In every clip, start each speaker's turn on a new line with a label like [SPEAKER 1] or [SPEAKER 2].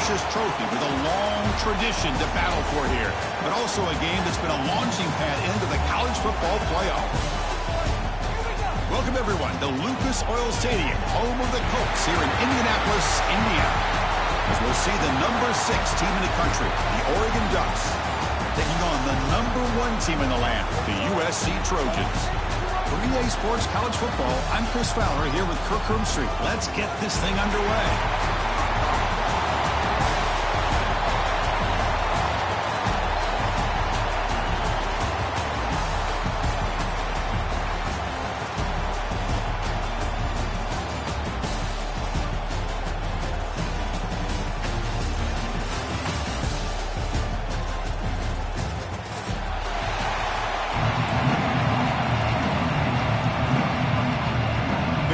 [SPEAKER 1] prestigious trophy with a long tradition to battle for here, but also a game that's been a launching pad into the college football playoff. Welcome, everyone, to Lucas Oil Stadium, home of the Colts here in Indianapolis, Indiana. As we'll see the number 6 team in the country, the Oregon Ducks, taking on the number 1 team in the land, the USC Trojans. For EA Sports College Football, I'm Chris Fowler here with Kirk Herbstreit. Let's get this thing underway.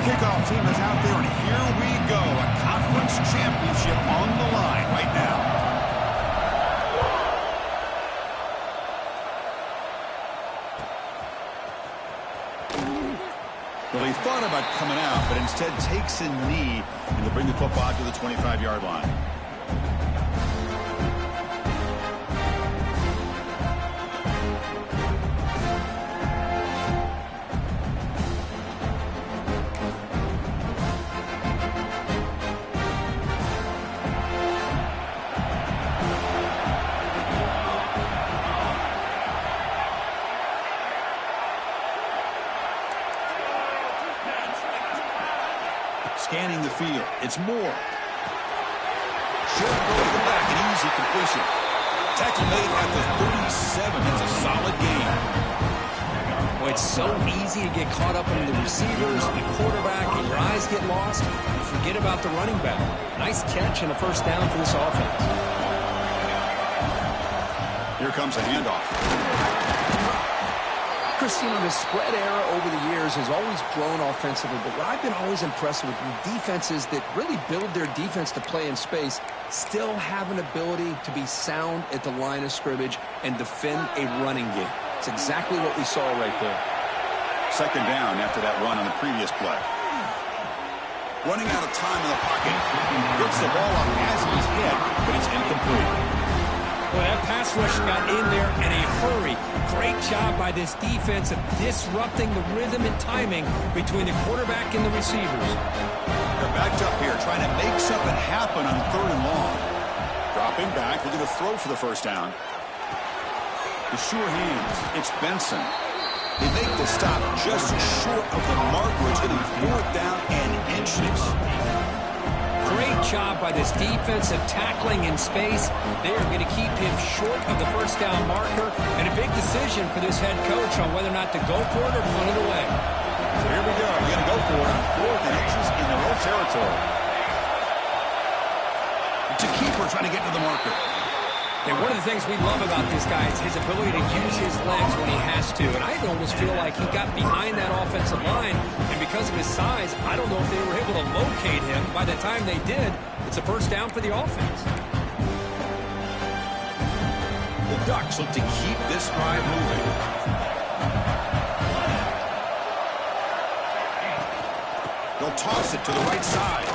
[SPEAKER 1] Kickoff team is out there, and here we go. A conference championship on the line right now. Well, he thought about coming out, but instead takes a knee and to bring the football to the 25-yard line. Scanning the field. It's Moore. Short goal to the back. An easy completion. Tackle made at the 37. That's a solid gain.
[SPEAKER 2] Well, it's so easy to get caught up in the receivers, the quarterback, and your eyes get lost. You forget about the running back. Nice catch and a first down for this offense.
[SPEAKER 1] Here comes a handoff.
[SPEAKER 2] Christine, the spread era over the years has always grown offensively, but what I've been always impressed with defenses that really build their defense to play in space still have an ability to be sound at the line of scrimmage and defend a running game. It's exactly what we saw right there.
[SPEAKER 1] Second down after that run on the previous play. Running out of time in the pocket. Gets the ball up as he's hit, but it's incomplete.
[SPEAKER 2] Well, that pass rush got in there in a hurry. Great job by this defense of disrupting the rhythm and timing between the quarterback and the receivers.
[SPEAKER 1] They're backed up here trying to make something happen on 3rd and long. Dropping back, looking to throw for the first down. The sure hands. It's Benson. They make the stop just short of the marker. It's going to be 4th down and inches.
[SPEAKER 2] Great job by this defensive tackling in space. They are going to keep him short of the first down marker, and a big decision for this head coach on whether or not to go for it or punt it away.
[SPEAKER 1] So here we go. We're going to go for it on 4th and inches in their own territory. It's a keeper trying to get to the marker.
[SPEAKER 2] And one of the things we love about this guy is his ability to use his legs when he has to. And I almost feel like he got behind that offensive line, and because of his size, I don't know if they were able to locate him. By the time they did, it's a first down for the offense.
[SPEAKER 1] The Ducks look to keep this drive moving. They'll toss it to the right side.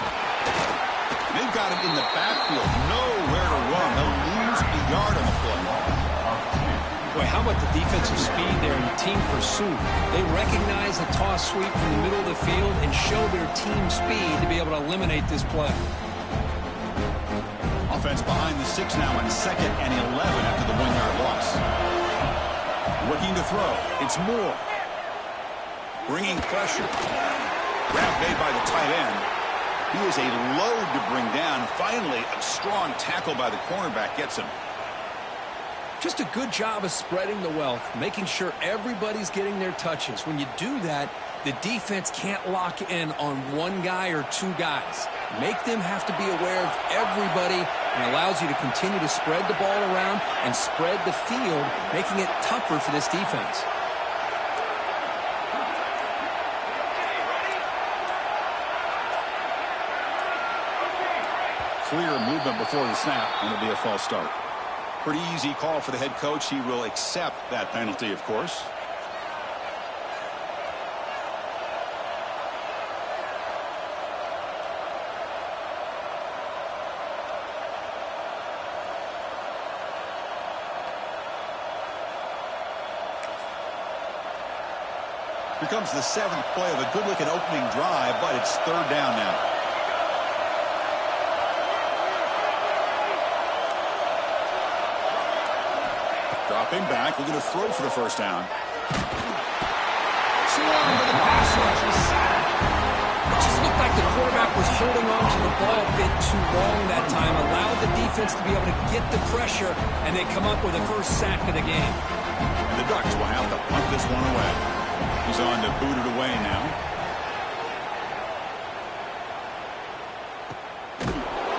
[SPEAKER 1] They've got him in the backfield. Nowhere to run. They'll lose a yard on the play.
[SPEAKER 2] Boy, how about the defensive speed there in team pursuit? They recognize the toss sweep from the middle of the field and show their team speed to be able to eliminate this play.
[SPEAKER 1] Offense behind the 6 now on 2nd and 11 after the 1-yard loss. Looking to throw. It's Moore. Bringing pressure. Grab made by the tight end. He is a load to bring down. Finally, a strong tackle by the cornerback gets him.
[SPEAKER 2] Just a good job of spreading the wealth, making sure everybody's getting their touches. When you do that, the defense can't lock in on one guy or 2 guys. Make them have to be aware of everybody, and allows you to continue to spread the ball around and spread the field, making it tougher for this defense.
[SPEAKER 1] Clear movement before the snap, and it'll be a false start. Pretty easy call for the head coach. He will accept that penalty, of course. Here comes the 7th play of a good-looking opening drive, but it's 3rd down now. Dropping back, looking to throw for the 1st down.
[SPEAKER 2] It just looked like the quarterback was holding on to the ball a bit too long that time, allowed the defense to be able to get the pressure, and they come up with the first sack of the game.
[SPEAKER 1] And the Ducks will have to punt this one away. He's on to boot it away now.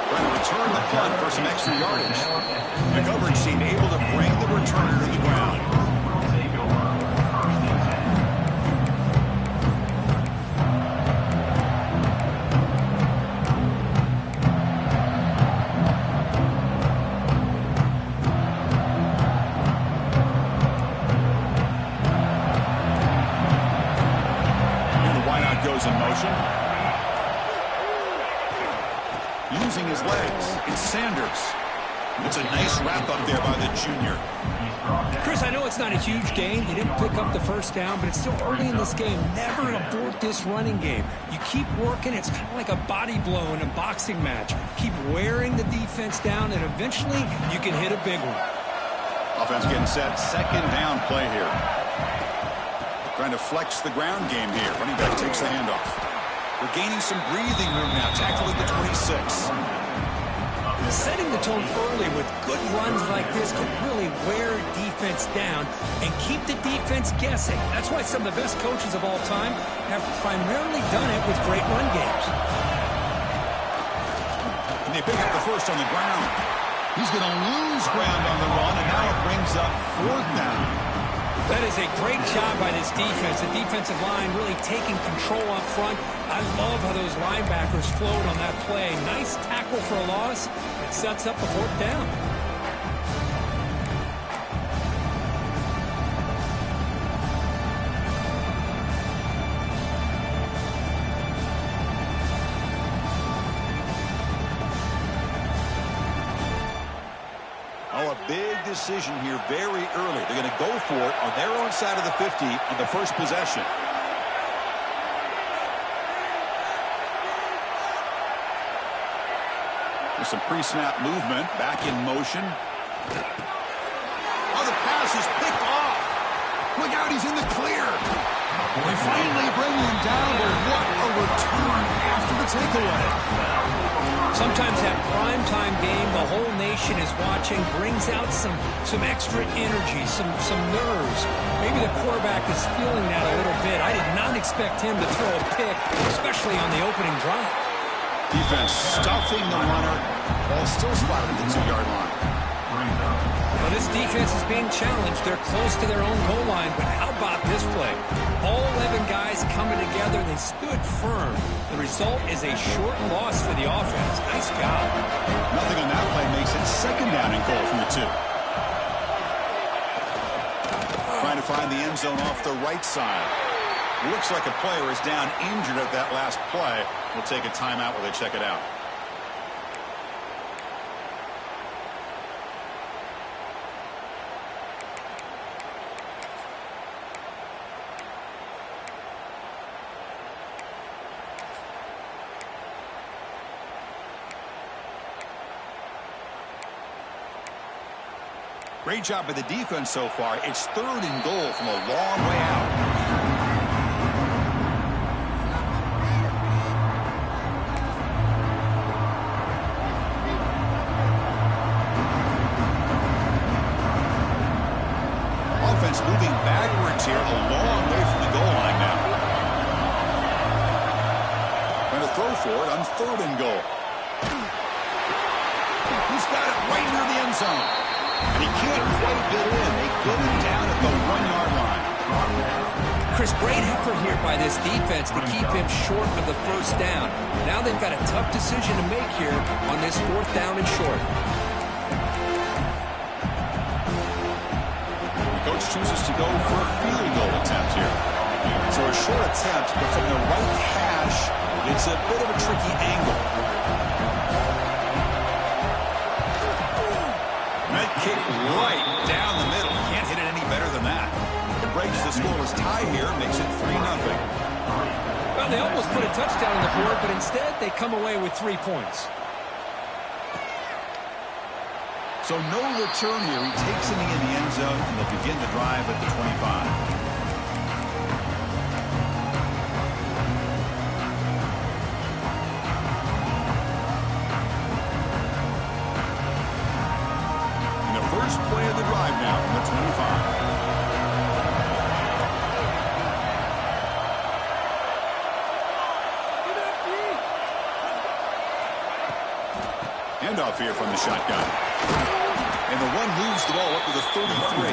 [SPEAKER 1] Trying to return the punt for some extra yardage. The coverage team able to bring the returner to the ground. Goes in motion. Using his legs, it's Sanders. It's a nice wrap up there by the junior.
[SPEAKER 2] Chris, I know it's not a huge gain. You didn't pick up the 1st down, but it's still early in this game. Never abort this running game. You keep working. It's kind of like a body blow in a boxing match. Keep wearing the defense down, and eventually you can hit a big one.
[SPEAKER 1] Offense getting set. 2nd down play here. Trying to flex the ground game here. Running back takes the handoff. We're gaining some breathing room now. Tackling the 26.
[SPEAKER 2] Setting the tone early with good runs like this can really wear defense down and keep the defense guessing. That's why some of the best coaches of all time have primarily done it with great run games.
[SPEAKER 1] And they pick up the 1st on the ground. He's going to lose ground on the run, and now it brings up 4th down.
[SPEAKER 2] That is a great job by this defense. The defensive line really taking control up front. I love how those linebackers flowed on that play. Nice tackle for a loss. It sets up the 4th down.
[SPEAKER 1] Oh, a big decision here very early. They're going to go for it on their own side of the 50 on the 1st possession. There's some pre-snap movement. Back in motion. Oh, the pass is picked off. Look out, he's in the clear. They finally bring him down, but what a return after the takeaway.
[SPEAKER 2] Sometimes that primetime game, the whole nation is watching, brings out some extra energy, some nerves. Maybe the quarterback is feeling that a little bit. I did not expect him to throw a pick, especially on the opening drive.
[SPEAKER 1] Defense stuffing the runner. Ball still spotted at the 2-yard line.
[SPEAKER 2] Well, this defense is being challenged. They're close to their own goal line, but how about this play? All 11 guys coming together. They stood firm. The result is a short loss for the offense. Nice job.
[SPEAKER 1] Nothing on that play makes it 2nd down and goal from the 2. Trying to find the end zone off the right side. Looks like a player is down injured at that last play. We'll take a timeout while they check it out. Great job by the defense so far. It's 3rd and goal from a long way out. Offense moving backwards here, a long way from the goal line now. Going to throw for it on 3rd and goal. He's got it right near the end zone. And he can't quite get in. They get him down at the 1-yard line.
[SPEAKER 2] Chris, great effort here by this defense to keep him short of the 1st down. Now they've got a tough decision to make here on this 4th down and short.
[SPEAKER 1] The coach chooses to go for a field goal attempt here. So a short attempt, but from the right hash, it's a bit of a tricky angle. Kick right down the middle. Can't hit it any better than that. breaks the scoreless tie here, makes it 3-0.
[SPEAKER 2] Well, they almost put a touchdown on the board, but instead they come away with 3 points.
[SPEAKER 1] So no return here. He takes it in the end zone, and they'll begin the drive at the 25. First play of the drive now from the 25. Handoff here from the shotgun. And the one moves the ball up to the 33.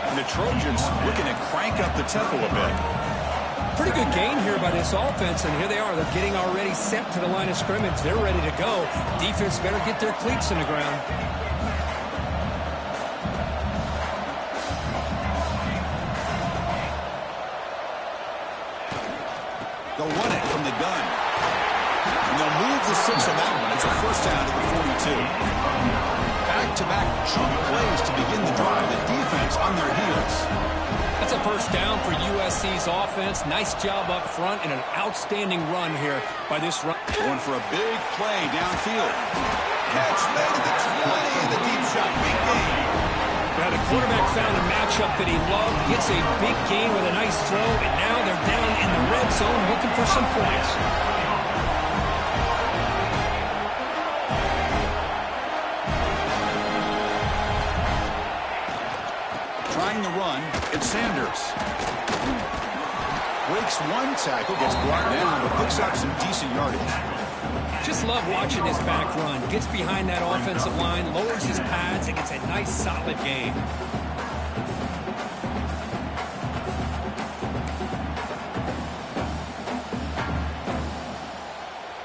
[SPEAKER 1] And the Trojans looking to crank up the tempo a bit.
[SPEAKER 2] Pretty good gain here by this offense, and here they are. They're getting already set to the line of scrimmage. They're ready to go. Defense better get their cleats in the ground.
[SPEAKER 1] They'll run it from the gun. And they'll move the 6 on that one. It's a first down to the 42. Back-to-back chunk plays to begin the drive. The defense on their heels.
[SPEAKER 2] That's a first down for USC's offense. Nice job up front and an outstanding run here by this run.
[SPEAKER 1] Going for a big play downfield. Catch made at the 20 in the deep shot. Big gain.
[SPEAKER 2] Now the quarterback found a matchup that he loved, gets a big gain with a nice throw, and now they're down in the red zone looking for some points.
[SPEAKER 1] Trying the run, it's Sanders. Breaks one tackle, gets brought down, but picks up some decent yardage.
[SPEAKER 2] Just love watching this back run. Gets behind that offensive line, lowers his pads, and gets a nice solid gain.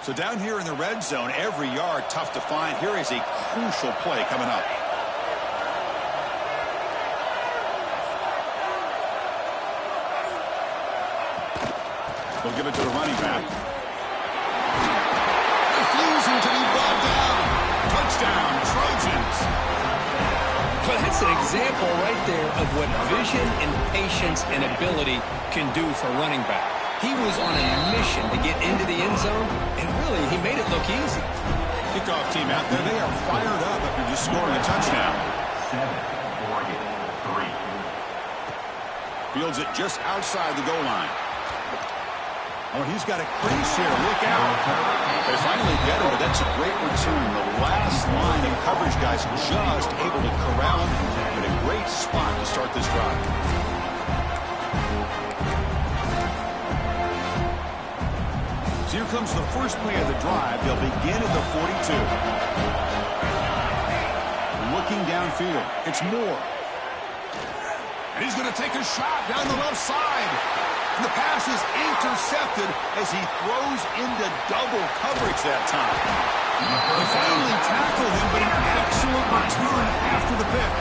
[SPEAKER 1] So down here in the red zone, every yard tough to find. Here is a crucial play coming up. They'll give it to the running back. Refusing to be brought down. Touchdown, Trojans.
[SPEAKER 2] Well, that's an example right there of what vision and patience and ability can do for running back. He was on a mission to get into the end zone, and really, he made it look easy.
[SPEAKER 1] Kickoff team out there, they are fired up after just scoring a touchdown. 7-3. Fields it just outside the goal line. Oh, he's got a crease here. Look out. They finally get him, but that's a great return. The last line of coverage guys just able to corral him, but a great spot to start this drive. So here comes the first play of the drive. They'll begin at the 42. Looking downfield. It's Moore. And he's going to take a shot down the left side. And the pass is intercepted as he throws into double coverage that time. They finally tackled him, but an excellent return after the pick.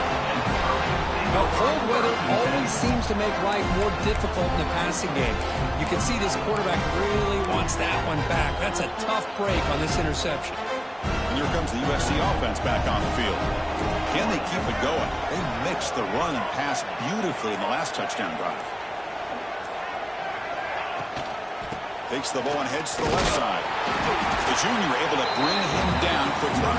[SPEAKER 2] Now, cold weather always seems to make life more difficult in the passing game. You can see this quarterback really wants that one back. That's a tough break on this interception.
[SPEAKER 1] And here comes the USC offense back on the field. Can they keep it going? They mixed the run and pass beautifully in the last touchdown drive. Takes the ball and heads to the left side. The junior able to bring him down quickly.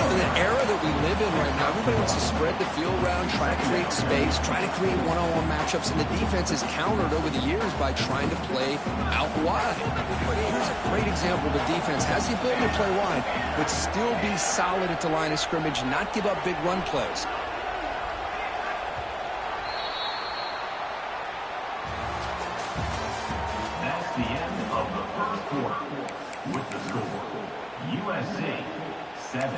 [SPEAKER 2] In the era that we live in right now, everybody wants to spread the field around, try to create space, try to create one-on-one matchups, and the defense is countered over the years by trying to play out wide. But here's a great example. The defense has the ability to play wide, but still be solid at the line of scrimmage, not give up big run plays.
[SPEAKER 3] That's the end of the first quarter. With the score, USC 7,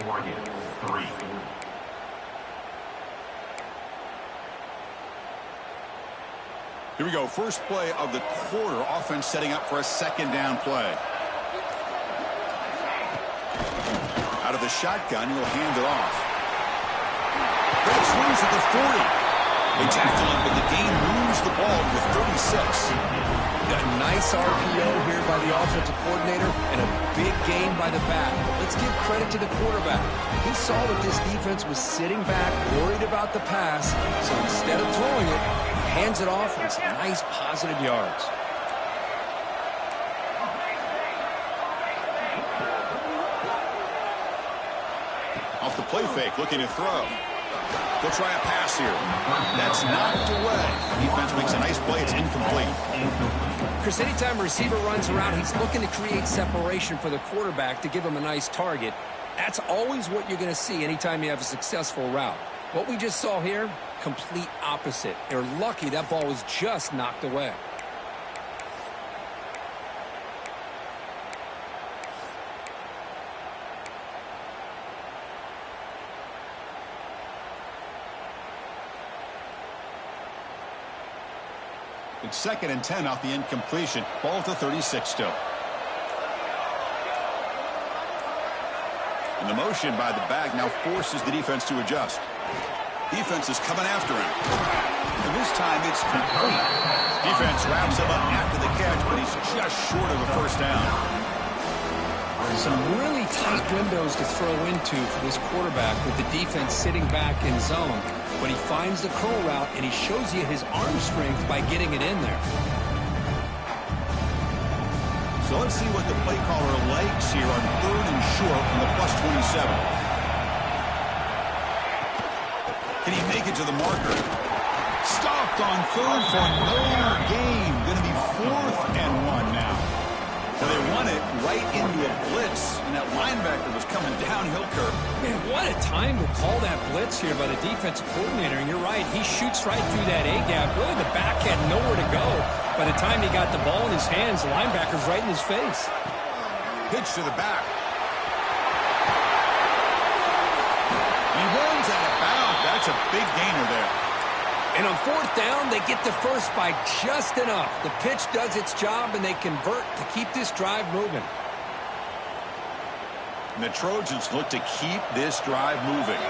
[SPEAKER 3] Oregon 3.
[SPEAKER 1] Here we go. First play of the quarter. Offense setting up for a second down play. Out of the shotgun, he'll hand it off. Great swings at the 40. They tackle him, but the gain moves the ball to the 36.
[SPEAKER 2] A nice RPO here by the offensive coordinator and a big gain by the back. Let's give credit to the quarterback. He saw that this defense was sitting back, worried about the pass, so instead of throwing it, he hands it off and some nice positive yards.
[SPEAKER 1] Off the play fake, looking to throw. They'll try a pass here. That's knocked away. Defense makes a nice play. It's incomplete.
[SPEAKER 2] Chris, anytime a receiver runs around, he's looking to create separation for the quarterback to give him a nice target. That's always what you're going to see anytime you have a successful route. What we just saw here, complete opposite. They're lucky that ball was just knocked away.
[SPEAKER 1] It's 2nd and 10 off the incompletion. Ball to 36 still. And the motion by the back now forces the defense to adjust. Defense is coming after him. And this time it's complete. Defense wraps him up after the catch, but he's just short of a first down.
[SPEAKER 2] Some really tight windows to throw into for this quarterback with the defense sitting back in zone. But he finds the curl route, and he shows you his arm strength by getting it in there.
[SPEAKER 1] So let's see what the play caller likes here on 3rd and short from the +27. Can he make it to the marker? Stopped on 3rd for no gain. Going to be 4th and 1 now. Well, they run it right into a blitz, and that linebacker was coming downhill curve.
[SPEAKER 2] Man, what a time to call that blitz here by the defensive coordinator. And you're right, he shoots right through that A-gap. Really, the back had nowhere to go. By the time he got the ball in his hands, the linebacker's right in his face.
[SPEAKER 1] Pitch to the back. He runs out of bounds. That's a big gainer there.
[SPEAKER 2] And on 4th down, they get the first by just enough. The pitch does its job, and they convert to keep this drive moving.
[SPEAKER 1] And the Trojans look to keep this drive moving.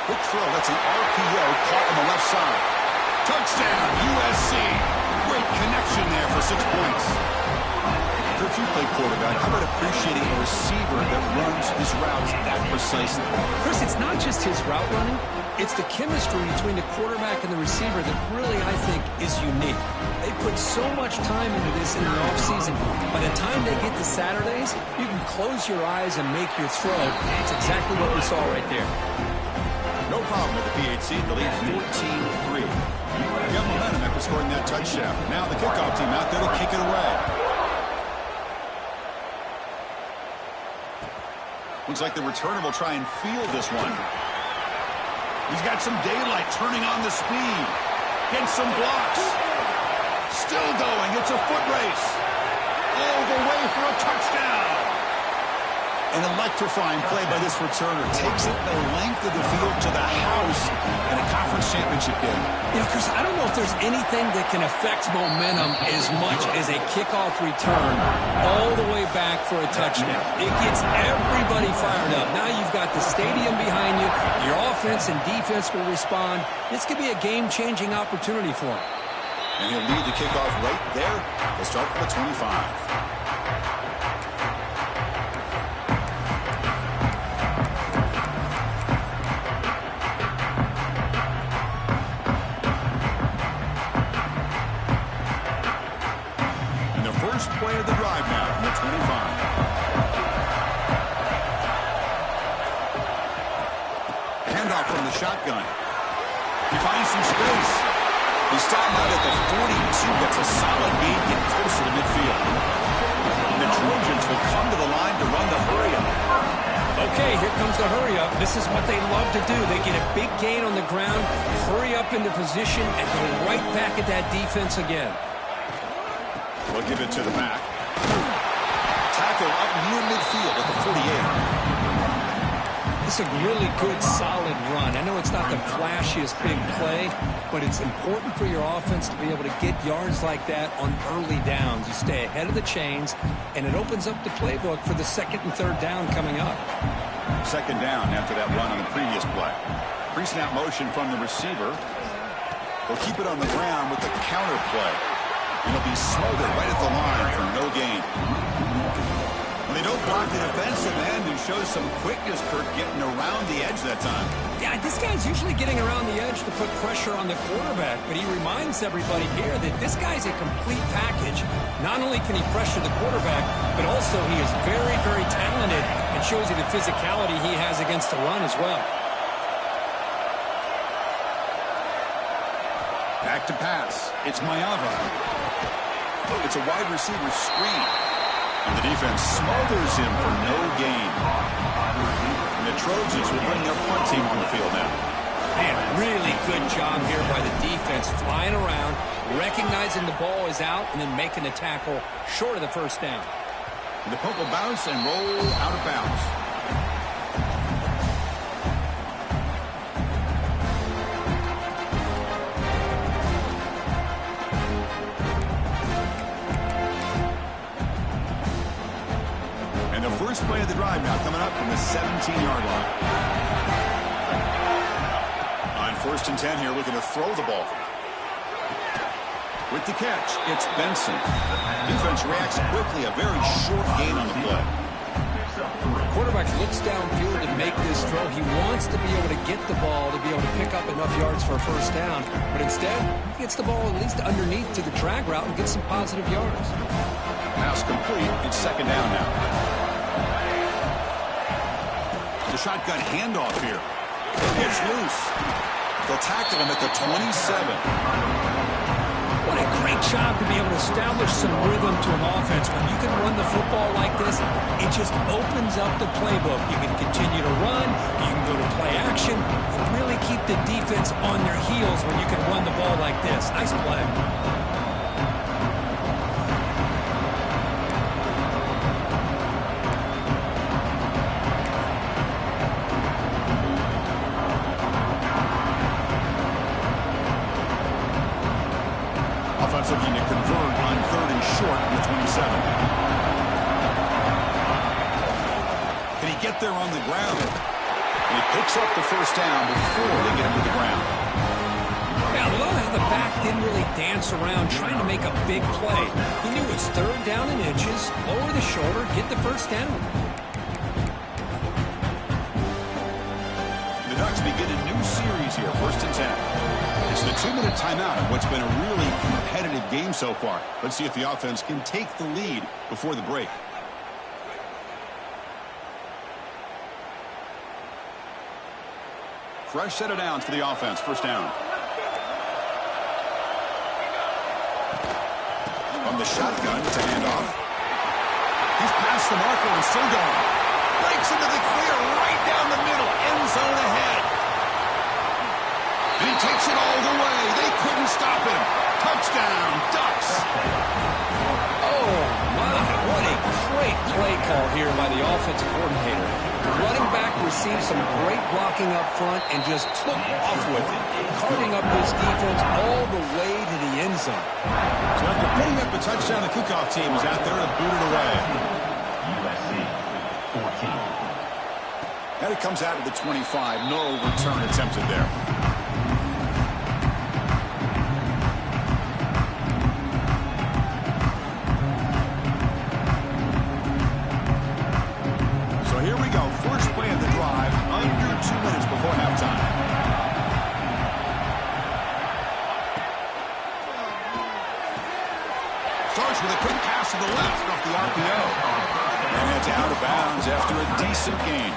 [SPEAKER 1] Quick throw. That's an RPO caught on the left side. Touchdown, USC. Great connection there for 6 points. If you play quarterback, how about appreciating a receiver that runs his routes that precisely?
[SPEAKER 2] Chris, it's not just his route running. It's the chemistry between the quarterback and the receiver that really, I think, is unique. They put so much time into this in the offseason. By the time they get to Saturdays, you can close your eyes and make your throw. It's exactly what we saw right there.
[SPEAKER 1] No problem with the PHC. The lead 14-3. They got momentum after scoring that touchdown. Now the kickoff team out there to kick it away. Looks like the returner will try and field this one. He's got some daylight, turning on the speed. Gets some blocks. Still going. It's a foot race. All the way for a touchdown. An electrifying play by this returner. Takes it the length of the field to the house in a conference championship game.
[SPEAKER 2] Yeah, Chris, I don't know if there's anything that can affect momentum as much as a kickoff return all the way back for a touchdown. It gets everybody fired up. Now you've got the stadium behind you. Your offense and defense will respond. This could be a game-changing opportunity for him.
[SPEAKER 1] And he'll lead the kickoff right there. They'll start for the 25. Play of the drive now from the 25. Handoff from the shotgun. He finds some space. He's starting out at the 42. Gets a solid gain, get closer to midfield. And the Trojans will come to the line to run the hurry-up.
[SPEAKER 2] Okay, here comes the hurry-up. This is what they love to do. They get a big gain on the ground, hurry up into position, and go right back at that defense again.
[SPEAKER 1] We'll give it to the back. Tackle up near midfield at the 48.
[SPEAKER 2] It's a really good, solid run. I know it's not the flashiest big play, but it's important for your offense to be able to get yards like that on early downs. You stay ahead of the chains, and it opens up the playbook for the 2nd and 3rd down coming up.
[SPEAKER 1] 2nd down after that run on the previous play. Pre-snap motion from the receiver. They'll keep it on the ground with the counter play. It'll be smothered right at the line for no gain. When they don't block the defensive end, who shows some quickness, Kirk, getting around the edge that time.
[SPEAKER 2] Yeah, this guy's usually getting around the edge to put pressure on the quarterback, but he reminds everybody here that this guy's a complete package. Not only can he pressure the quarterback, but also he is very, very talented and shows you the physicality he has against the run as well.
[SPEAKER 1] Back to pass. It's Maeva. It's a wide receiver screen. And the defense smothers him for no gain. And the Trojans will bring their punt team on the field now.
[SPEAKER 2] Man, really good job here by the defense, flying around, recognizing the ball is out, and then making the tackle short of the first down.
[SPEAKER 1] And the punt will bounce and roll out of bounds. First play of the drive now coming up from the 17-yard line. On 1st and 10 here, looking to throw the ball. With the catch, it's Benson. Defense reacts quickly, a very short gain on the play.
[SPEAKER 2] Quarterback looks downfield to make this throw. He wants to be able to get the ball to be able to pick up enough yards for a first down, but instead, he gets the ball at least underneath to the drag route and gets some positive yards.
[SPEAKER 1] Pass complete. It's 2nd down now. The shotgun handoff here. It's loose. They'll tackle him at the 27.
[SPEAKER 2] What a great job to be able to establish some rhythm to an offense. When you can run the football like this, it just opens up the playbook. You can continue to run, you can go to play action, and really keep the defense on their heels when you can run the ball like this. Nice play.
[SPEAKER 1] Looking to convert on 3rd and short from the 27. Can he get there on the ground? And he picks up the first down before they get him to the ground.
[SPEAKER 2] Yeah, I love how the back didn't really dance around trying to make a big play. He knew it was 3rd down in inches, lower the shoulder, get the first down.
[SPEAKER 1] The Ducks begin a new series here, 1st and 10. It's the 2-minute timeout of what's been a really competitive game so far. Let's see if the offense can take the lead before the break. Fresh set of downs for the offense. First down. From the shotgun to handoff. He's past the marker and still going. Breaks into the clear right down the middle. End zone ahead. And he takes it all the way. They couldn't stop him. Touchdown, Ducks.
[SPEAKER 2] Oh, my. What a great play call here by the offensive coordinator. The running back received some great blocking up front and just took off with it, carting up this defense all the way to the end zone.
[SPEAKER 1] So after putting up a touchdown, the kickoff team is out there to boot it away.
[SPEAKER 3] USC 14.
[SPEAKER 1] And it comes out of the 25. No return attempted there. Here we go. First play of the drive, under 2 minutes before halftime. Starts with a quick pass to the left off the RPO. And it's out of bounds after a decent gain.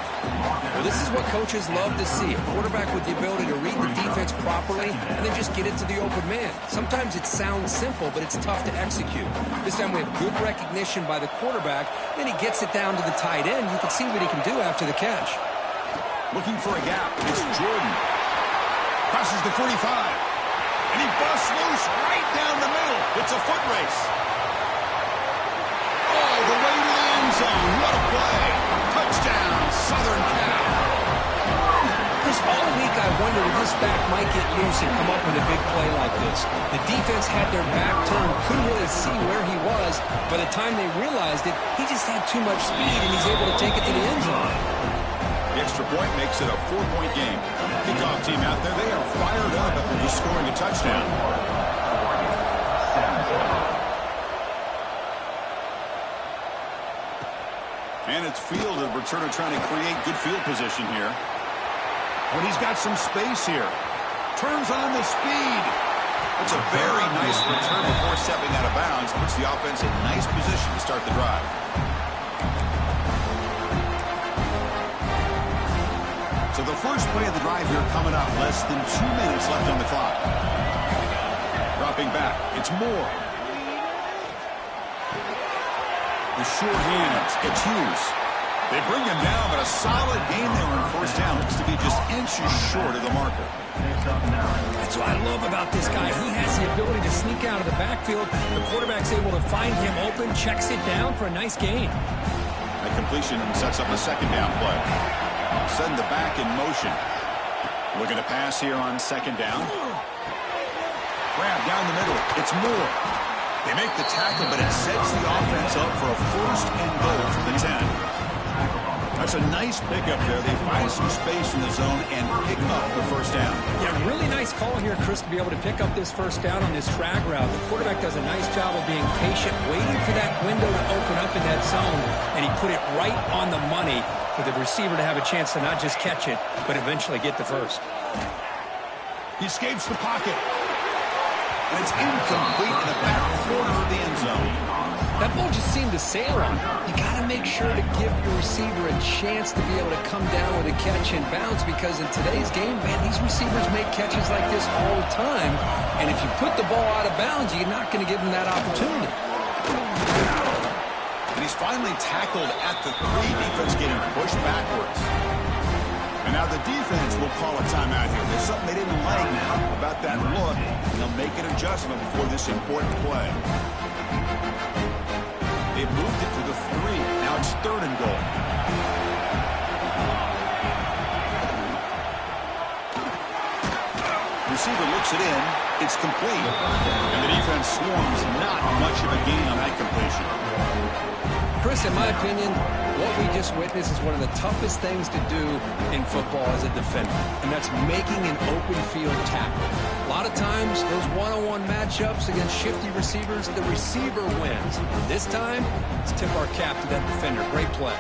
[SPEAKER 2] Well, this is what coaches love to see. A quarterback with the ability to read the defense properly and then just get it to the open man. Sometimes it sounds simple, but it's tough to execute. This time we have good recognition by the quarterback. Then he gets it down to the tight end. You can see what he can do after the catch.
[SPEAKER 1] Looking for a gap. It's Jordan. Crosses the 45. And he busts loose right down the middle. It's a foot race. Oh, the way to the end zone. What a play. Touchdown, Southern Cal.
[SPEAKER 2] This all week I wondered if this back might get loose and come up with a big play like this. The defense had their back turned, couldn't really see where he was. By the time they realized it, he just had too much speed and he's able to take it to the end zone.
[SPEAKER 1] The extra point makes it a 4-point game. Kickoff team out there, they are fired up after just scoring a touchdown. And it's fielded. Returner trying to create good field position here. When he's got some space here. Turns on the speed. It's a very nice return before stepping out of bounds. Puts the offense in nice position to start the drive. So the first play of the drive here coming up. Less than 2 minutes left on the clock. Dropping back. It's Moore. The short hands. It's Hughes. They bring him down, but a solid game there on first down. Looks to be just inches short of the marker.
[SPEAKER 2] That's what I love about this guy. He has the ability to sneak out of the backfield. The quarterback's able to find him open, checks it down for a nice gain.
[SPEAKER 1] That completion sets up a second down play. Send the back in motion. Looking to pass here on second down. Grab down the middle. It's Moore. They make the tackle, but it sets the offense up for a first and goal from the 10. That's a nice pickup there. They find some space in the zone and pick up the first down.
[SPEAKER 2] Yeah, really nice call here, Chris, to be able to pick up this first down on this drag route. The quarterback does a nice job of being patient, waiting for that window to open up in that zone, and he put it right on the money for the receiver to have a chance to not just catch it, but eventually get the first.
[SPEAKER 1] He escapes the pocket. And it's incomplete in the back corner of the end zone.
[SPEAKER 2] That ball just seemed to sail on. You got to make sure to give your receiver a chance to be able to come down with a catch and bounce, because in today's game, man, these receivers make catches like this all the time. And if you put the ball out of bounds, you're not going to give them that opportunity.
[SPEAKER 1] And he's finally tackled at the 3. Defense getting pushed backwards. And now the defense will call a timeout here. There's something they didn't like about that look. And they'll make an adjustment before this important play. They've moved it to the 3. Now it's 3rd and goal. Receiver looks it in. It's complete. And the defense swarms. Not much of a gain on that completion.
[SPEAKER 2] Chris, in my opinion, what we just witnessed is one of the toughest things to do in football as a defender, and that's making an open field tackle. A lot of times, those one-on-one matchups against shifty receivers, the receiver wins. This time, let's tip our cap to that defender. Great play.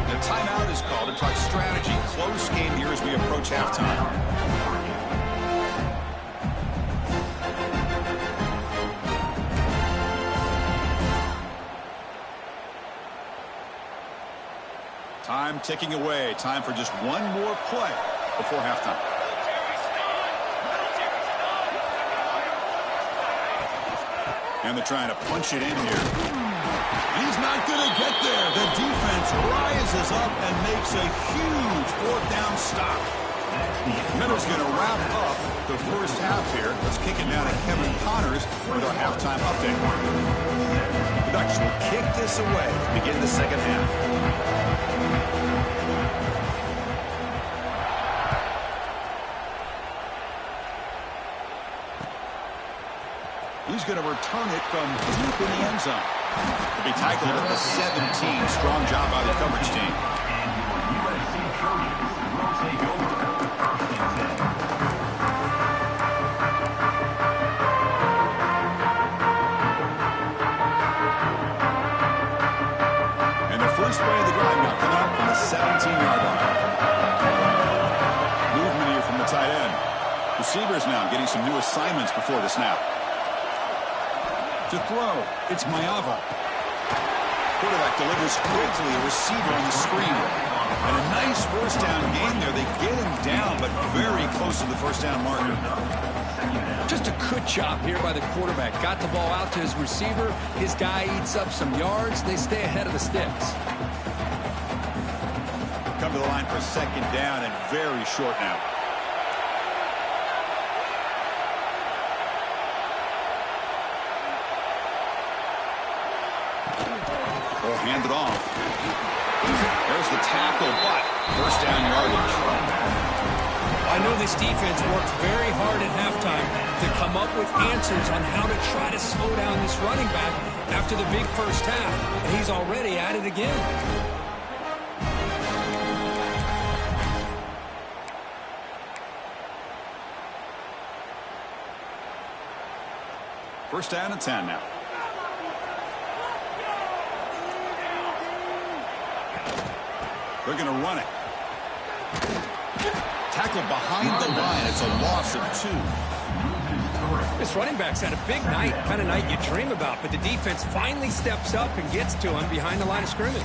[SPEAKER 1] The timeout is called to talk strategy. Close game here as we approach halftime. Time ticking away. Time for just one more play before halftime. And they're trying to punch it in here. He's not going to get there. The defense rises up and makes a huge 4th down stop. Miller's going to wrap up the first half here. Let's kick it down to Kevin Connors with our halftime update. The Ducks will kick this away to begin the second half. He's going to return it from deep in the end zone. He'll be tackled at the 17. Strong job by the coverage team. And the first play of the drive now coming up from the 17-yard line. Movement here from the tight end. Receivers now getting some new assignments before the snap. To throw, it's Mayava. Quarterback delivers quickly, a receiver on the screen. And a nice first down gain there. They get him down, but very close to the first down marker.
[SPEAKER 2] Just a good job here by the quarterback. Got the ball out to his receiver. His guy eats up some yards. They stay ahead of the sticks.
[SPEAKER 1] Come to the line for second down and very short now. Hand it off. There's the tackle, but first down yardage.
[SPEAKER 2] I know this defense worked very hard at halftime to come come up with answers on how to try to slow down this running back after the big first half. And he's already at it again.
[SPEAKER 1] First down and 10 now. They're going to run it. Tackled behind the line. It's a loss of 2.
[SPEAKER 2] This running back's had a big night, kind of night you dream about, but the defense finally steps up and gets to him behind the line of scrimmage.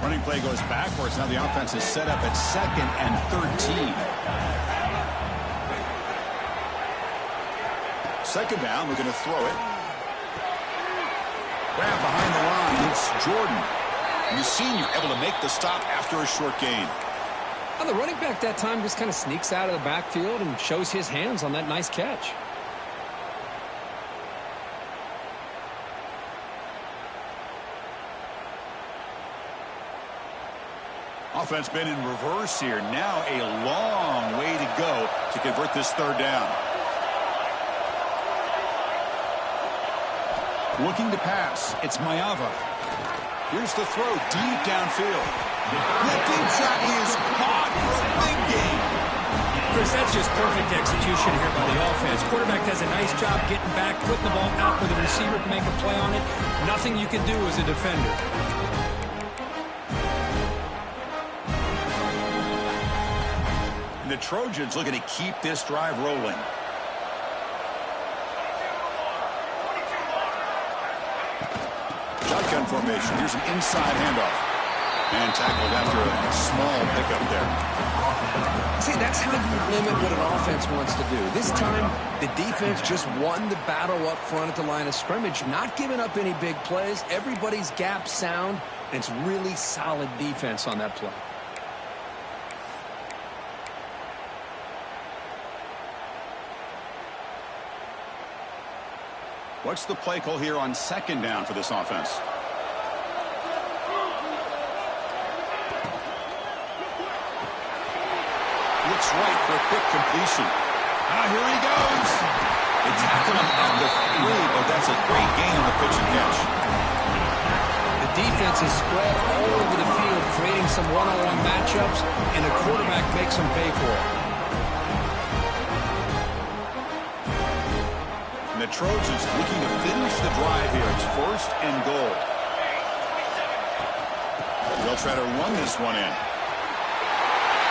[SPEAKER 1] Running play goes backwards. Now the offense is set up at 2nd and 13. Second down, we're going to throw it. Grab behind the line. It's Jordan. The senior able to make the stop after a short gain.
[SPEAKER 2] Well, the running back that time just kind of sneaks out of the backfield and shows his hands on that nice catch.
[SPEAKER 1] Offense been in reverse here. Now a long way to go to convert this third down. Looking to pass. It's Mayava. Here's the throw deep downfield. That deep shot is caught for a big gain.
[SPEAKER 2] Chris, that's just perfect execution here by the offense. Quarterback does a nice job getting back, putting the ball out where the receiver can make a play on it. Nothing you can do as a defender.
[SPEAKER 1] The Trojans looking to keep this drive rolling. Shotgun formation. Here's an inside handoff. And tackled after a small pickup there.
[SPEAKER 2] See, that's how you limit what an offense wants to do. This time, the defense just won the battle up front at the line of scrimmage, not giving up any big plays. Everybody's gap sound, and it's really solid defense on that play.
[SPEAKER 1] What's the play call here on second down for this offense? Looks right for a quick completion. Here he goes. They tackle him at the 3, but that's a great gain on the pitch and catch.
[SPEAKER 2] The defense is spread all over the field, creating some one-on-one matchups, and the quarterback makes them pay for it.
[SPEAKER 1] The Trojans looking to finish the drive here. It's 1st and goal. They'll try to run this one in.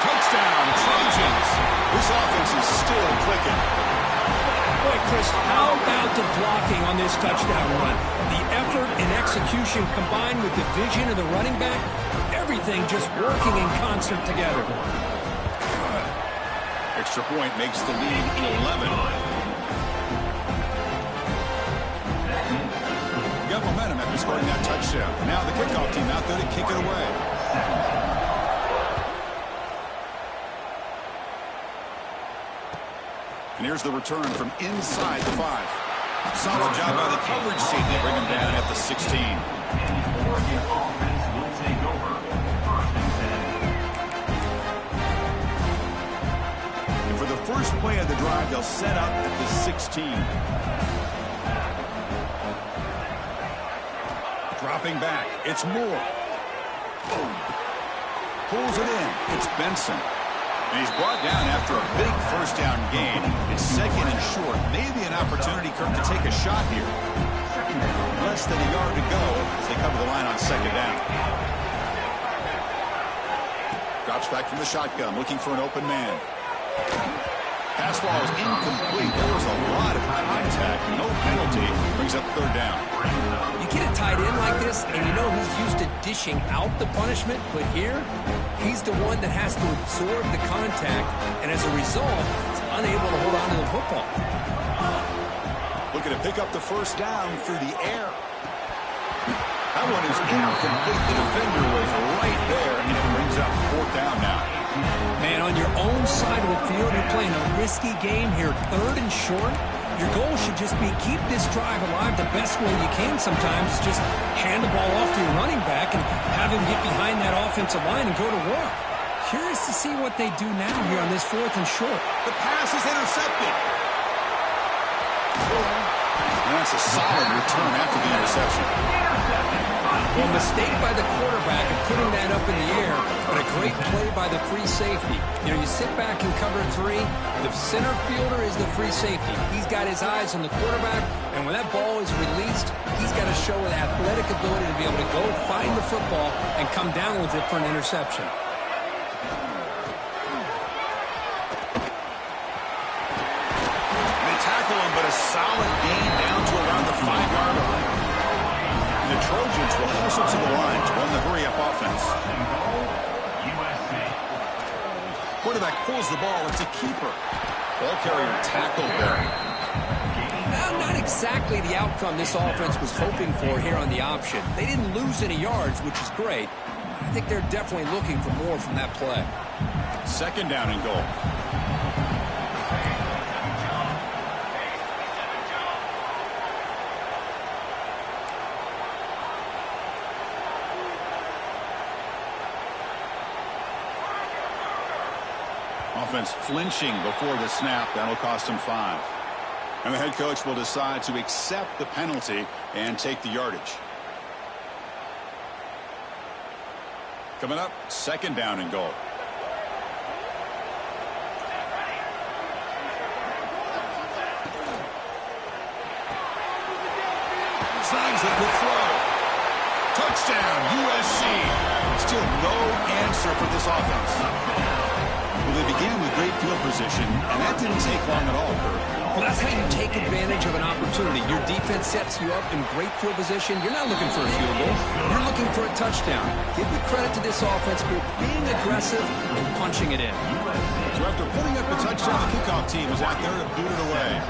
[SPEAKER 1] Touchdown, Trojans. This offense is still clicking.
[SPEAKER 2] Boy, Chris, how about the blocking on this touchdown run? The effort and execution combined with the vision of the running back, everything just working in concert together.
[SPEAKER 1] Extra point makes the lead 11. Got momentum after scoring that touchdown. Now the kickoff team out there to kick it away. And here's the return from inside the 5. Solid job by the coverage team to bring him down at the 16.
[SPEAKER 3] Oregon offense will take over 1st and 10.
[SPEAKER 1] And for the first play of the drive, they'll set up at the 16. Dropping back, it's Moore. Pulls it in, it's Benson. And he's brought down after a big first down gain. It's 2nd and short. Maybe an opportunity, Kirk, to take a shot here. Less than a yard to go as they cover the line on 2nd down. Drops back from the shotgun, looking for an open man. Pass ball is incomplete. There was a lot of contact. No penalty. Brings up 3rd down.
[SPEAKER 2] You get a tight end like this, and you know who's used to dishing out the punishment, but here, he's the one that has to absorb the contact, and as a result, he's unable to hold on to the football.
[SPEAKER 1] Looking to pick up the first down through the air. That one is incomplete. The defender was right there, and it brings up 4th down now.
[SPEAKER 2] Man, on your own side of the field, you're playing a risky game here, 3rd and short. Your goal should just be keep this drive alive the best way you can sometimes. Just hand the ball off to your running back and have him get behind that offensive line and go to work. Curious to see what they do now here on this 4th and short.
[SPEAKER 1] The pass is intercepted. And that's a solid return after the interception.
[SPEAKER 2] Well, mistake by the quarterback of putting that up in the air, but a great play by the free safety. You know, you sit back and cover 3. The center fielder is the free safety. He's got his eyes on the quarterback, and when that ball is released, he's got to show an athletic ability to be able to go find the football and come down with it for an interception.
[SPEAKER 1] They tackle him, but a solid gain down to around the 5-yard line. The Trojans will hustle to the line to run the hurry-up offense. Quarterback pulls the ball. It's a keeper. Ball carrier tackled there.
[SPEAKER 2] Well, not exactly the outcome this offense was hoping for here on the option. They didn't lose any yards, which is great. I think they're definitely looking for more from that play.
[SPEAKER 1] 2nd down and goal. Offense flinching before the snap. That'll cost him 5. And the head coach will decide to accept the penalty and take the yardage. Coming up, 2nd down and goal. Signs it with throw. Touchdown, USC. Still no answer for this offense. Well, they began with great field position, and that didn't take long at all, Kurt.
[SPEAKER 2] Well, that's how you take advantage of an opportunity. Your defense sets you up in great field position. You're not looking for a field goal. You're looking for a touchdown. Give the credit to this offense for being aggressive and punching it in.
[SPEAKER 1] So after putting up the touchdown, the kickoff team is out there to boot it away.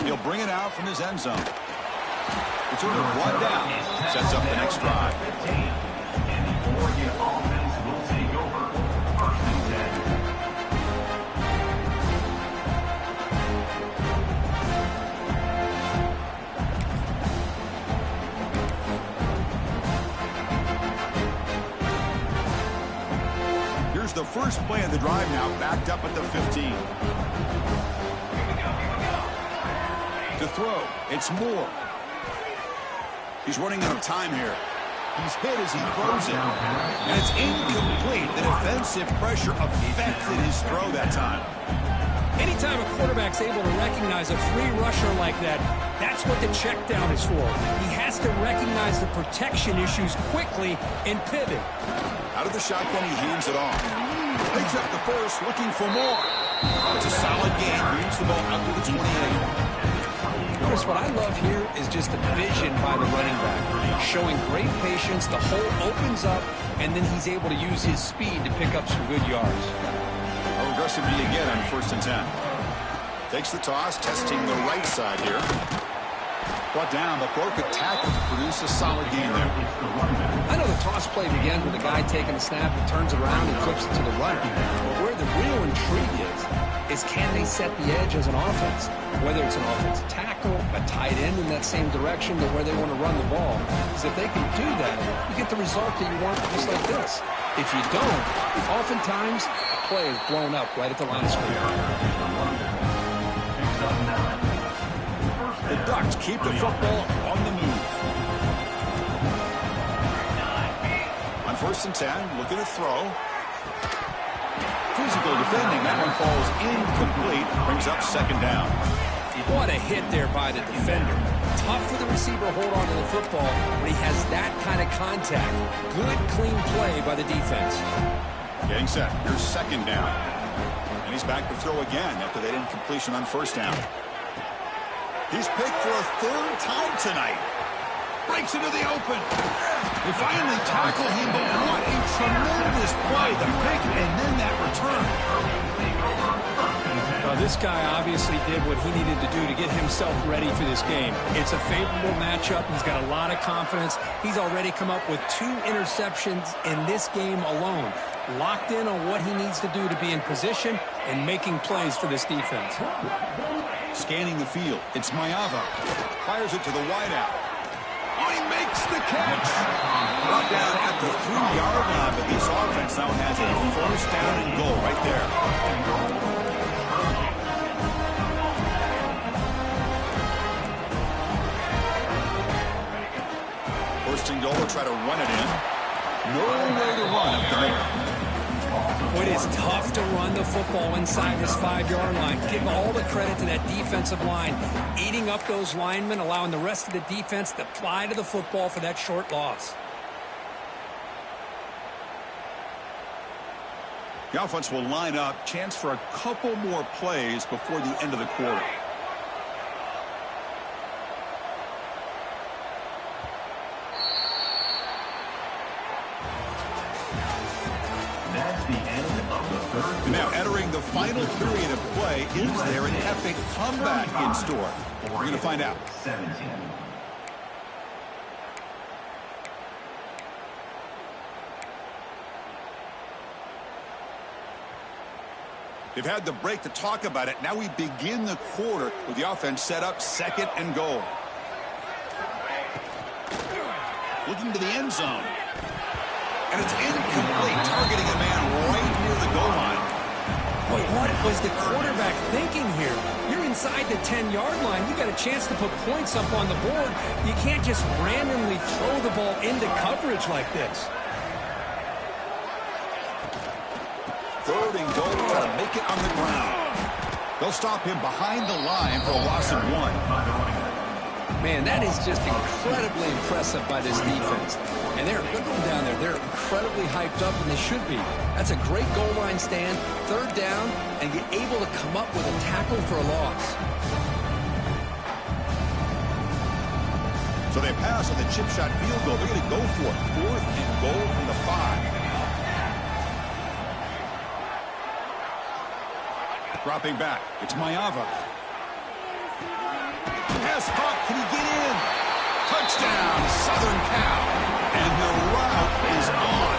[SPEAKER 1] He'll bring it out from his end zone. Return of 1 down. Sets up the next drive.
[SPEAKER 3] And the Oregon offense will take over. 1st and
[SPEAKER 1] 10. Here's the first play of the drive now, backed up at the 15. To throw, it's Moore. He's running out of time here. He's hit as he throws it. And it's incomplete. The defensive pressure affected his throw that time.
[SPEAKER 2] Anytime a quarterback's able to recognize a free rusher like that, that's what the check down is for. He has to recognize the protection issues quickly and pivot.
[SPEAKER 1] Out of the shotgun, he hands it off. Picks up the first, looking for more. It's a solid gain. Moves the ball up to the 28.
[SPEAKER 2] Notice what I love here is just the vision by the running back. Showing great patience, the hole opens up, and then he's able to use his speed to pick up some good yards.
[SPEAKER 1] How aggressive do you get on 1st and 10? Takes the toss, testing the right side here. Brought down, but broke a tackle to produce a solid gain there.
[SPEAKER 2] I know the toss play begins with the guy taking the snap and turns around and flips it to the runner. But where the real intrigue is can they set the edge as an offense? Whether it's an offensive tackle, a tight end in that same direction to where they want to run the ball. Because if they can do that, you get the result that you want just like this. If you don't, oftentimes the play is blown up right at the line of scrimmage.
[SPEAKER 1] The Ducks keep the football on the move. On 1st and 10, looking to throw. Physical defending. That one falls incomplete. Brings up 2nd down.
[SPEAKER 2] What a hit there by the defender. Tough for the receiver to hold on to the football when he has that kind of contact. Good, clean play by the defense.
[SPEAKER 1] Getting set. Here's 2nd down. And he's back to throw again after that incompletion on 1st down. He's picked for a 3rd time tonight. Breaks into the open. They finally tackle him, but what a tremendous play. The pick and then that return.
[SPEAKER 2] This This guy obviously did what he needed to do to get himself ready for this game. It's a favorable matchup. He's got a lot of confidence. He's already come up with 2 interceptions in this game alone. Locked in on what he needs to do to be in position and making plays for this defense.
[SPEAKER 1] Scanning the field, it's Maiava. Fires it to the wideout. Oh, he makes the catch. Brought down at the 3-yard line, but this offense now has a first down and goal right there. First and goal, we'll try to run it in. Nowhere to run up the middle.
[SPEAKER 2] It is tough to run the football inside this 5-yard line. Give all the credit to that defensive line, eating up those linemen, allowing the rest of the defense to fly to the football for that short loss.
[SPEAKER 1] The offense will line up. Chance for a couple more plays before the end of the quarter.
[SPEAKER 3] That's the end of the third.
[SPEAKER 1] Now entering the final period of play, is there an epic comeback in store? We're going to find out.
[SPEAKER 3] 17.
[SPEAKER 1] They've had the break to talk about it. Now we begin the quarter with the offense set up, second and goal. Looking to the end zone. And it's incomplete, targeting a man right near the goal line.
[SPEAKER 2] But what was the quarterback thinking here? You're inside the 10-yard line. You got a chance to put points up on the board. You can't just randomly throw the ball into coverage like this.
[SPEAKER 1] Third and goal, try to make it on the ground. They'll stop him behind the line for a loss of 1.
[SPEAKER 2] Man, that is just incredibly impressive by this defense. And they're going down there. They're incredibly hyped up, and they should be. That's a great goal line stand, third down, and you're able to come up with a tackle for a loss.
[SPEAKER 1] So they pass on the chip shot field goal. They're going to go for it. Fourth and goal from the 5. Dropping back. It's Maiava. Pass caught. Can he get in? Touchdown, Southern Cal. And the route is on.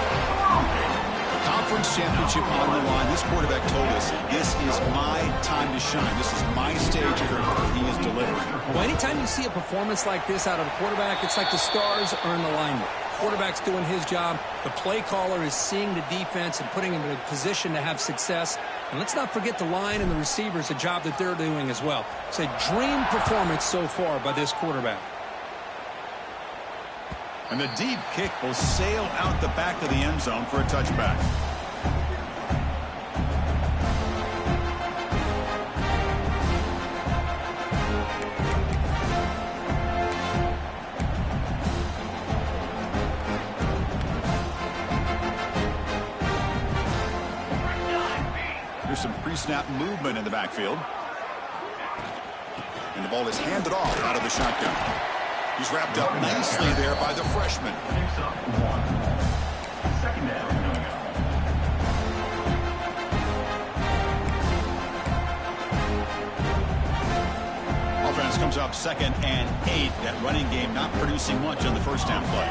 [SPEAKER 1] Conference championship on the line. This quarterback told us, this is my time to shine. This is my stage here. He is delivering.
[SPEAKER 2] Well, anytime you see a performance like this out of a quarterback, it's like the stars are in alignment. Quarterback's doing his job. The play caller is seeing the defense and putting him in a position to have success. And let's not forget the line and the receivers, the job that they're doing as well. It's a dream performance so far by this quarterback.
[SPEAKER 1] And the deep kick will sail out the back of the end zone for a touchback. There's some pre-snap movement in the backfield. And the ball is handed off out of the shotgun. He's wrapped up nicely there by the freshman.
[SPEAKER 3] Picks up 1. Second down coming up.
[SPEAKER 1] Offense comes up 2nd and 8. That running game not producing much on the first down play.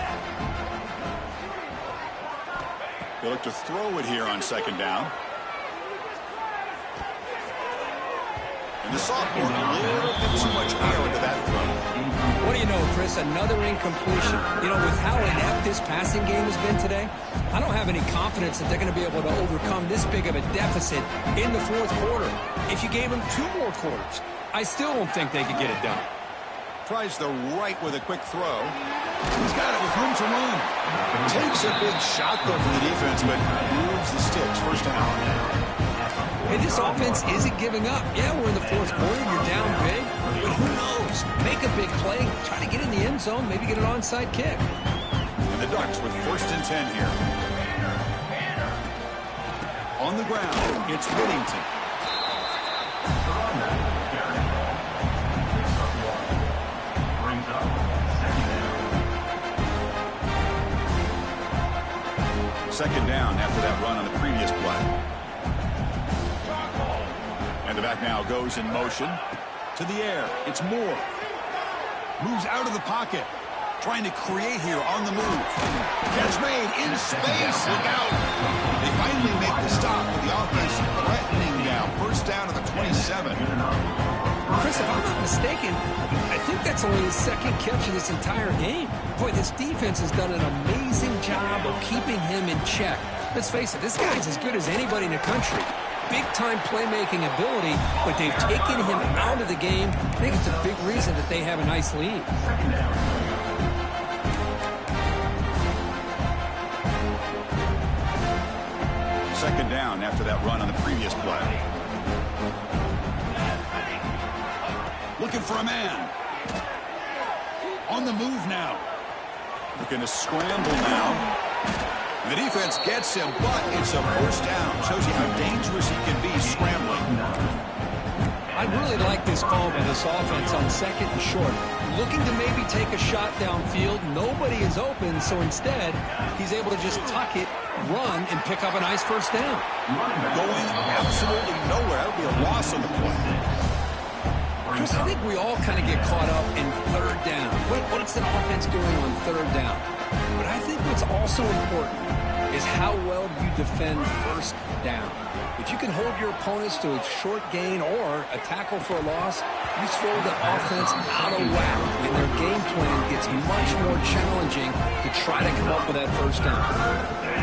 [SPEAKER 1] They look to throw it here on 2nd down. And the sophomore, a little bit too much air into that throw.
[SPEAKER 2] What do you know, Chris? Another incompletion. You know, with how inept this passing game has been today, I don't have any confidence that they're going to be able to overcome this big of a deficit in the fourth quarter. If you gave them 2 more quarters, I still don't think they could get it done.
[SPEAKER 1] Tries the right with a quick throw. He's got it with room to run. Takes a big shot, though, for the defense, but moves the sticks. First down.
[SPEAKER 2] Hey, this offense isn't giving up. Yeah, we're in the fourth quarter. You're down big. But who knows? Make a big play. Try to get in the end zone. Maybe get an onside kick.
[SPEAKER 1] And the Ducks with 1st and 10 here. On the ground, it's Whittington.
[SPEAKER 3] Brings up 2nd down.
[SPEAKER 1] 2nd down after that run on the previous play. And the quarterback now goes in motion. To the air. It's Moore. Moves out of the pocket. Trying to create here on the move. Catch made in space. Look out. They finally make the stop with the offense threatening now. First down to the 27.
[SPEAKER 2] Chris, if I'm not mistaken, I think that's only his second catch of this entire game. Boy, this defense has done an amazing job of keeping him in check. Let's face it, this guy's as good as anybody in the country. Big-time playmaking ability, but they've taken him out of the game. I think it's a big reason that they have a nice lead.
[SPEAKER 1] Second down after that run on the previous play. Looking for a man. On the move now. Looking to scramble now. The defense gets him, but it's a first down. Shows you how dangerous he can be scrambling.
[SPEAKER 2] I really like this call by this offense on second and short. Looking to maybe take a shot downfield. Nobody is open, so instead, he's able to just tuck it, run, and pick up a nice first down.
[SPEAKER 1] Going absolutely nowhere. That would be a loss on the play.
[SPEAKER 2] Chris, I think we all kind of get caught up in third down. What's an offense doing on third down? But I think what's also important is how well you defend first down. If you can hold your opponents to a short gain or a tackle for a loss, you throw the offense out of whack, and their game plan gets much more challenging to try to come up with that first down.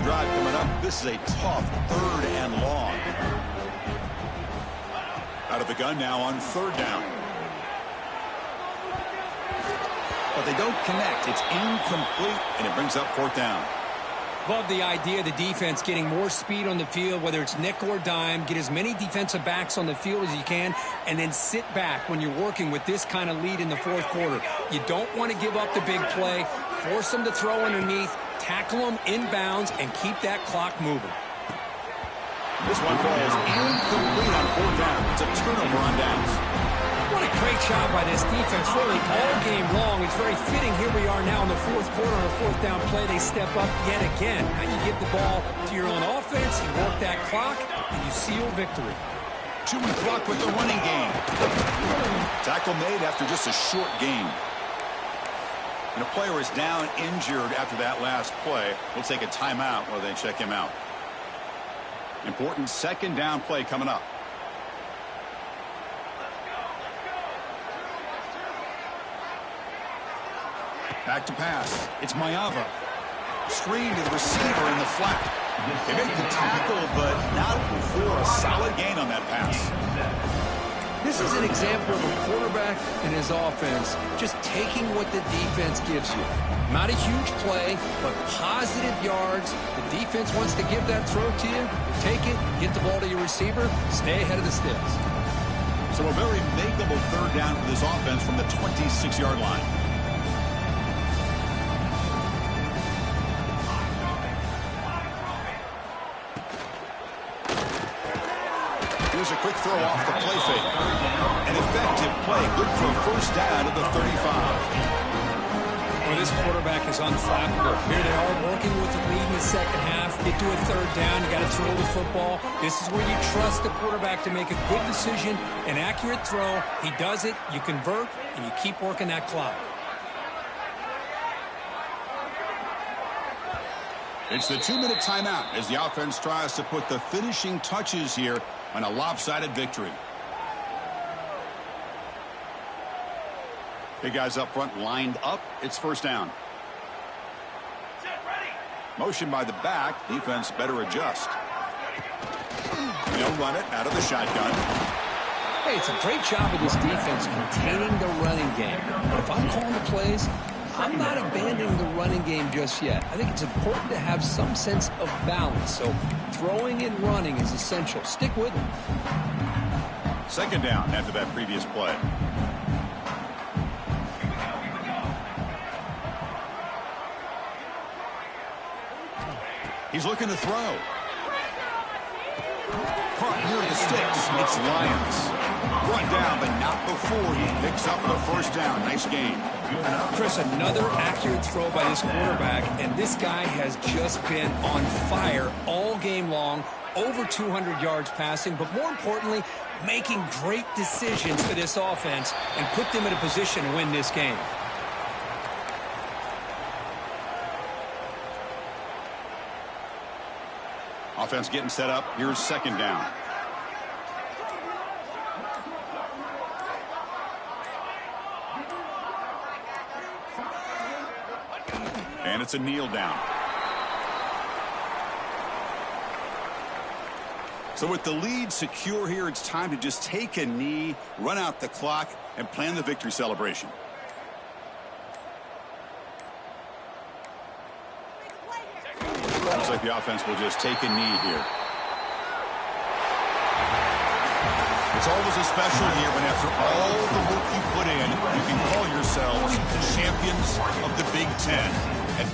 [SPEAKER 1] Drive coming up. This is a tough third and long. Out of the gun now on third down. But they don't connect. It's incomplete, and it brings up fourth down.
[SPEAKER 2] Love the idea of the defense getting more speed on the field, whether it's nickel or dime, get as many defensive backs on the field as you can, and then sit back when you're working with this kind of lead in the fourth quarter. You don't want to give up the big play, force them to throw underneath, tackle them inbounds, and keep that clock moving.
[SPEAKER 1] This one falls incomplete on fourth down. It's a turnover on downs.
[SPEAKER 2] What a great job by this defense, really all game long. It's very fitting. Here we are now in the fourth quarter on a fourth down play. They step up yet again. Now you give the ball to your own offense, you work that clock, and you seal victory.
[SPEAKER 1] Chewing the clock with the running game. Tackle made after just a short gain. And a player is down injured after that last play. We'll take a timeout while they check him out. Important second down play coming up. Back to pass. It's Mayava. Screen to the receiver in the flat. They make the tackle, but not before a solid gain on that pass.
[SPEAKER 2] This is an example of a quarterback and his offense just taking what the defense gives you. Not a huge play, but positive yards. The defense wants to give that throw to you. You take it, get the ball to your receiver, stay ahead of the sticks.
[SPEAKER 1] So a very makeable third down for this offense from the 26-yard line. Here's a quick throw off the play fake. An effective play, good for a first down at the 35.
[SPEAKER 2] Well, this quarterback is unflappable. Here they are working with the lead in the second half. Get to a third down, you got to throw the football. This is where you trust the quarterback to make a good decision, an accurate throw. He does it, you convert, and you keep working that clock.
[SPEAKER 1] It's the 2-minute timeout as the offense tries to put the finishing touches here on a lopsided victory. Big guys up front lined up. It's first down. Motion by the back. Defense better adjust. They'll run it out of the shotgun.
[SPEAKER 2] Hey, it's a great job of this defense containing the running game. But if I'm calling the plays, I'm not abandoning the running game just yet. I think it's important to have some sense of balance. So throwing and running is essential. Stick with them.
[SPEAKER 1] Second down after that previous play. He's looking to throw. Caught near the sticks. It's Lyons. Brought down, but not before he picks up the first down. Nice game.
[SPEAKER 2] Chris, another accurate throw by this quarterback, and this guy has just been on fire all game long. Over 200 yards passing, but more importantly, making great decisions for this offense and put them in a position to win this game.
[SPEAKER 1] Offense getting set up. Here's second down. And it's a kneel down. So with the lead secure here, it's time to just take a knee, run out the clock, and plan the victory celebration. Looks like the offense will just take a knee here. It's always a special year when after all the work you put in, you can call yourselves the champions of the Big Ten. And